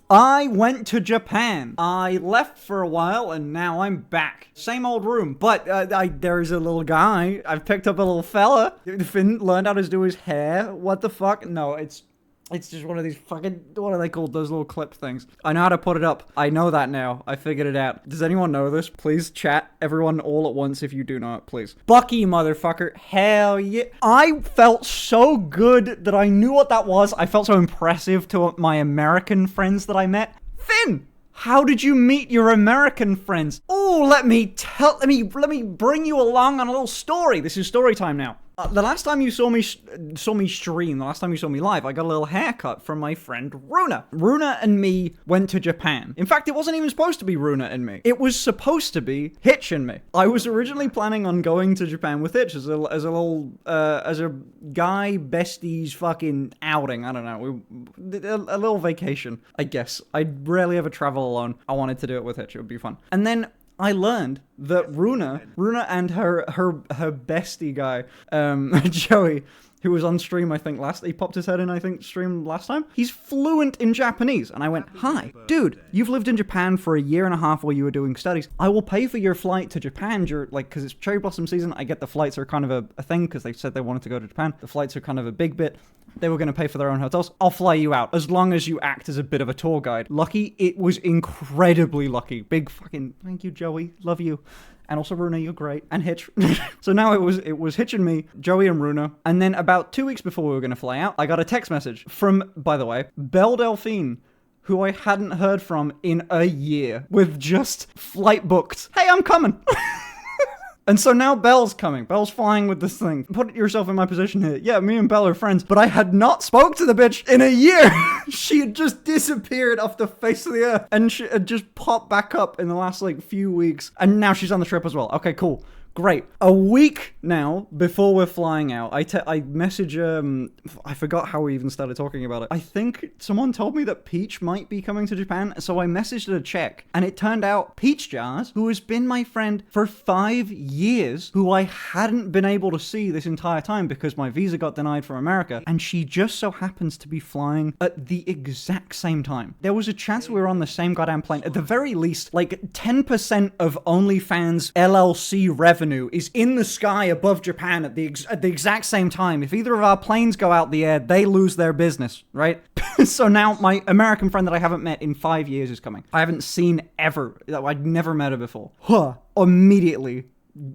I went to Japan. I left for a while and now I'm back. Same old room, but there's a little guy. I've picked up a little fella. Finn learned how to do his hair. What the fuck? No, it's just one of these fucking, what are they called? Those little clip things. I know how to put it up. I know that now. I figured it out. Does anyone know this? Please chat, everyone all at once if you do know it, please. Bucky, motherfucker. Hell yeah. I felt so good that I knew what that was. I felt so impressive to my American friends that I met. Finn! How did you meet your American friends? Oh, let me bring you along on a little story. This is story time now. The last time you saw me stream, the last time you saw me live, I got a little haircut from my friend Runa. Runa and me went to Japan. In fact, it wasn't even supposed to be Runa and me. It was supposed to be Hitch and me. I was originally planning on going to Japan with Hitch as a guy besties fucking outing. I don't know, a little vacation, I guess. I rarely ever travel alone. I wanted to do it with Hitch. It would be fun. And then I learned that Runa and her bestie guy, Joey, who was on stream, I think, he popped his head in, I think, stream last time. He's fluent in Japanese. And I went, hi, dude, you've lived in Japan for a year and a half while you were doing studies. I will pay for your flight to Japan, because it's cherry blossom season. I get the flights are kind of a thing, because they said they wanted to go to Japan. The flights are kind of a big bit. They were going to pay for their own hotels. I'll fly you out, as long as you act as a bit of a tour guide. Lucky? It was incredibly lucky. Big fucking thank you, Joey. Love you. And also, Runa, you're great. And Hitch. So now it was Hitch and me, Joey and Runa. And then about 2 weeks before we were going to fly out, I got a text message from, by the way, Belle Delphine, who I hadn't heard from in a year, with just flight booked. Hey, I'm coming. And so now Belle's coming. Belle's flying with this thing. Put yourself in my position here. Yeah, me and Belle are friends, but I had not spoke to the bitch in a year. She had just disappeared off the face of the earth, and she had just popped back up in the last, few weeks. And now she's on the trip as well. Okay, cool. Great. A week now before we're flying out, I message, I forgot how we even started talking about it. I think someone told me that Peach might be coming to Japan, so I messaged her to check. And it turned out Peach Jars, who has been my friend for 5 years, who I hadn't been able to see this entire time because my visa got denied from America, and she just so happens to be flying at the exact same time. There was a chance we were on the same goddamn plane. At the very least, 10% of OnlyFans LLC revenue is in the sky above Japan at the exact same time. If either of our planes go out the air, they lose their business, right? So now my American friend that I haven't met in 5 years is coming. I haven't seen ever. I'd never met her before. Immediately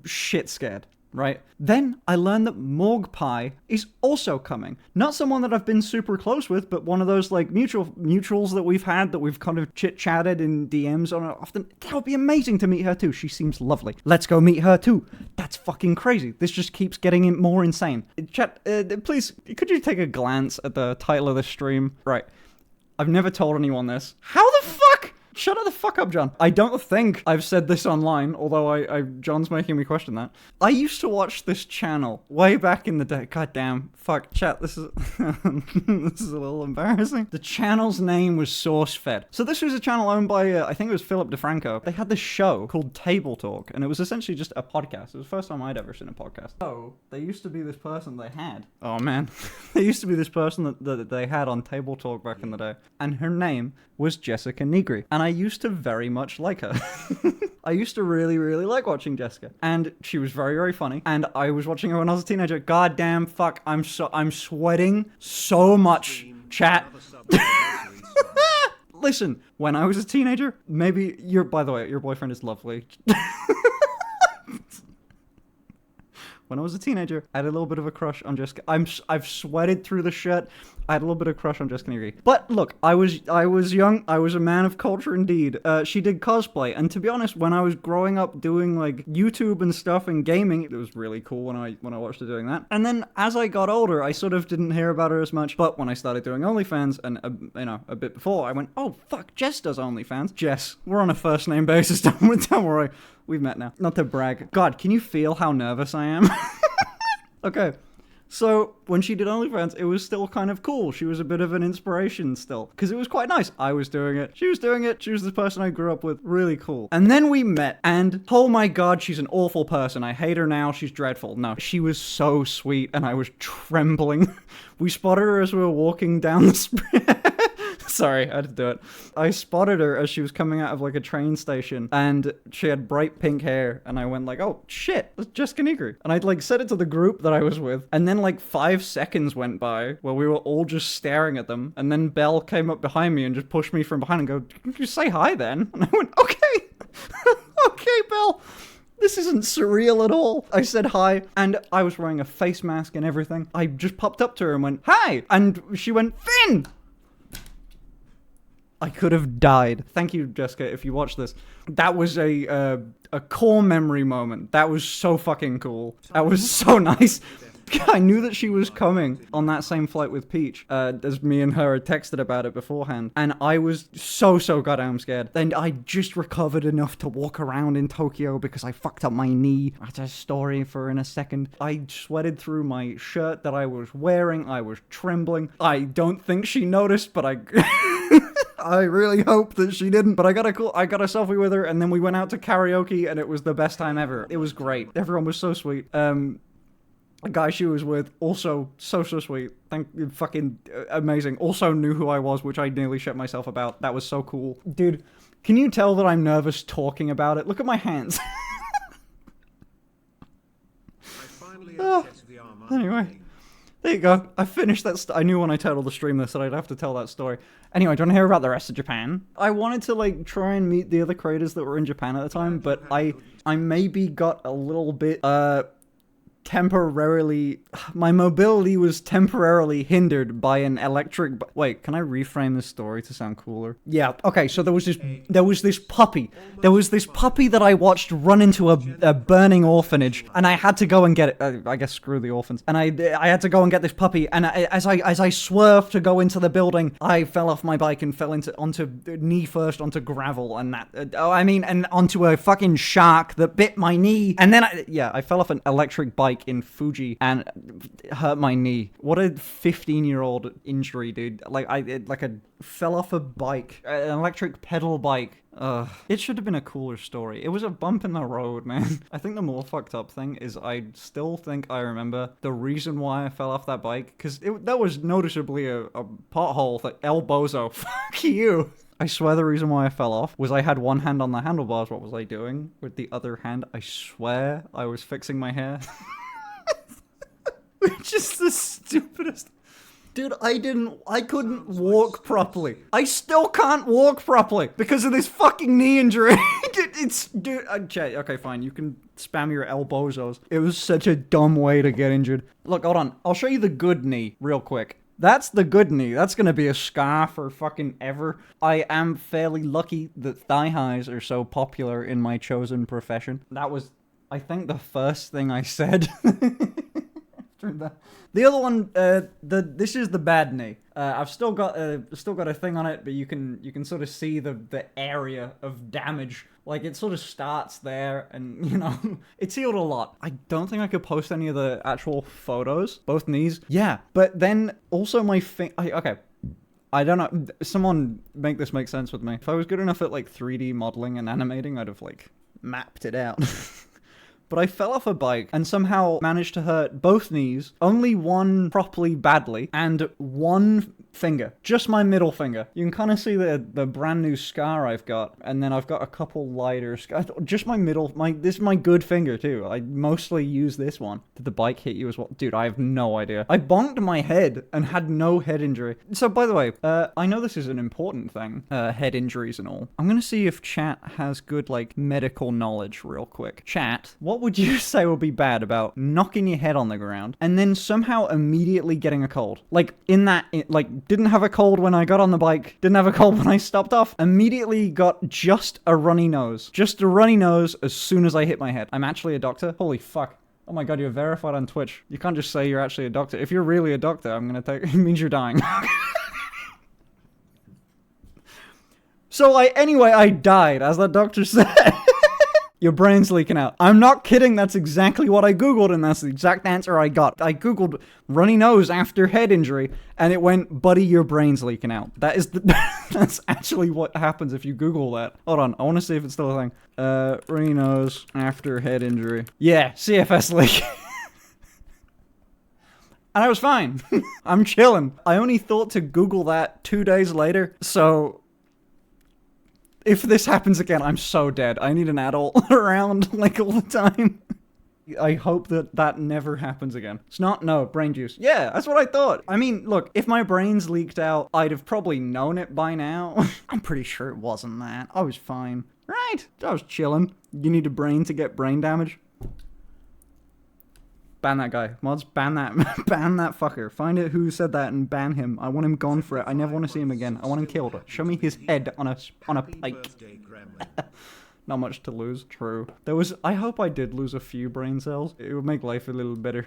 shit scared. Right? Then I learned that Morg Pie is also coming. Not someone that I've been super close with, but one of those mutuals that we've had, that we've kind of chit-chatted in DMs on often. That would be amazing to meet her too. She seems lovely. Let's go meet her too. That's fucking crazy. This just keeps getting more insane. Chat, please, could you take a glance at the title of the stream? Right. I've never told anyone this. How the fuck? Shut the fuck up, John. I don't think I've said this online, although John's making me question that. I used to watch this channel way back in the day. God damn. Fuck. Chat, this is this is a little embarrassing. The channel's name was SourceFed. So this was a channel owned by, I think it was Philip DeFranco. They had this show called Table Talk, and it was essentially just a podcast. It was the first time I'd ever seen a podcast. So, there used to be this person they had. Oh, man. There used to be this person that they had on Table Talk back in the day, and her name was Jessica Negri. And I used to very much like her. I used to really, really like watching Jessica. And she was very, very funny. And I was watching her when I was a teenager. God damn, fuck, I'm sweating so much, chat. Listen, when I was a teenager, maybe by the way, your boyfriend is lovely. When I was a teenager, I had a little bit of a crush on Jessica. I've sweated through the shirt. I had a little bit of a crush on Jessica Negri. But look, I was young. I was a man of culture indeed. She did cosplay, and to be honest, when I was growing up doing YouTube and stuff and gaming, it was really cool when I watched her doing that. And then as I got older, I sort of didn't hear about her as much. But when I started doing OnlyFans, and a bit before, I went, oh fuck, Jess does OnlyFans. Jess, we're on a first name basis. Don't worry. We've met now. Not to brag. God, can you feel how nervous I am? Okay. So, when she did OnlyFans, it was still kind of cool. She was a bit of an inspiration still. Because it was quite nice. I was doing it. She was doing it. She was the person I grew up with. Really cool. And then we met. And, oh my god, she's an awful person. I hate her now. She's dreadful. No, she was so sweet. And I was trembling. We spotted her as we were walking down the street. Sorry, I had to do it. I spotted her as she was coming out of like a train station, and she had bright pink hair, and I went like, oh shit, that's Jessica Negri. And I'd like said it to the group that I was with, and then like 5 seconds went by where we were all just staring at them, and then Belle came up behind me and just pushed me from behind and go, just say hi then. And I went, okay. Okay, Belle. This isn't surreal at all. I said hi, and I was wearing a face mask and everything. I just popped up to her and went, hi! And she went, Finn! I could have died. Thank you, Jessica, if you watch this. That was a core memory moment. That was so fucking cool. That was so nice. I knew that she was coming on that same flight with Peach, as me and her had texted about it beforehand, and I was so goddamn scared. Then I just recovered enough to walk around in Tokyo because I fucked up my knee. That's a story for in a second. I sweated through my shirt that I was wearing. I was trembling. I don't think she noticed, but I... I really hope that she didn't, but I got a selfie with her, and then we went out to karaoke, and it was the best time ever. It was great. Everyone was so sweet. The guy she was with, also so sweet. Thank you, fucking amazing. Also knew who I was, which I nearly shit myself about. That was so cool. Dude, can you tell that I'm nervous talking about it? Look at my hands. Anyway, there you go. I finished that. I knew when I titled the stream this that I'd have to tell that story. Anyway, do you want to hear about the rest of Japan? I wanted to like try and meet the other creators that were in Japan at the time, but I maybe got a little bit temporarily, my mobility was temporarily hindered by an electric wait, can I reframe this story to sound cooler? Yeah, okay, so there was this puppy that I watched run into a burning orphanage, and I had to go and get it. I guess screw the orphans. And I had to go and get this puppy, and as I swerved to go into the building, I fell off my bike and fell onto knee first onto gravel, and and onto a fucking shark that bit my knee, and then I fell off an electric bike in Fuji and hurt my knee. What a 15-year-old injury, dude. I fell off a bike, an electric pedal bike. It should have been a cooler story. It was a bump in the road, man. I think the more fucked up thing is I still think I remember the reason why I fell off that bike, because that was noticeably a pothole that El Bozo. Fuck you. I swear the reason why I fell off was I had one hand on the handlebars. What was I doing with the other hand? I swear I was fixing my hair. Which is the stupidest. Dude, I couldn't walk properly. I still can't walk properly because of this fucking knee injury. Okay, fine, you can spam your elbozos. It was such a dumb way to get injured. Look, hold on. I'll show you the good knee real quick. That's the good knee. That's gonna be a scar for fucking ever. I am fairly lucky that thigh highs are so popular in my chosen profession. That was, I think, the first thing I said. The other one, this is the bad knee. I've still got a thing on it, but you can sort of see the area of damage. Like, it sort of starts there, and you know, it's healed a lot. I don't think I could post any of the actual photos. Both knees, yeah. But then also my okay. I don't know. Someone make this make sense with me. If I was good enough at like 3D modeling and animating, I'd have like mapped it out. But I fell off a bike and somehow managed to hurt both knees, only one properly badly, and one finger. Just my middle finger. You can kind of see the brand new scar I've got, and then I've got a couple lighter scars. Just my middle, this is my good finger too. I mostly use this one. Did the bike hit you as well? Dude, I have no idea. I bonked my head and had no head injury. So by the way, I know this is an important thing, head injuries and all. I'm gonna see if chat has good like medical knowledge real quick. Chat, what would you say would be bad about knocking your head on the ground and then somehow immediately getting a cold? Like, didn't have a cold when I got on the bike, didn't have a cold when I stopped off, immediately got just a runny nose. Just a runny nose as soon as I hit my head. I'm actually a doctor? Holy fuck. Oh my god, you're verified on Twitch. You can't just say you're actually a doctor. If you're really a doctor, I'm gonna take... it means you're dying. So anyway, I died, as the doctor said. Your brain's leaking out. I'm not kidding, that's exactly what I googled, and that's the exact answer I got. I googled runny nose after head injury, and it went, buddy, your brain's leaking out. That is that's actually what happens if you Google that. Hold on, I want to see if it's still a thing. Runny nose after head injury. Yeah, CFS leak. And I was fine. I'm chilling. I only thought to Google that 2 days later, so if this happens again, I'm so dead. I need an adult around, like, all the time. I hope that that never happens again. It's not, no, brain juice. Yeah, that's what I thought. I mean, look, if my brains leaked out, I'd have probably known it by now. I'm pretty sure it wasn't that. I was fine. Right, I was chilling. You need a brain to get brain damage? Ban that guy. Mods, ban that. Ban that fucker. Find out who said that and ban him. I want him gone for it. I never want to see him again. I want him killed. Show me his head on a pike. Not much to lose. True. I hope I did lose a few brain cells. It would make life a little better.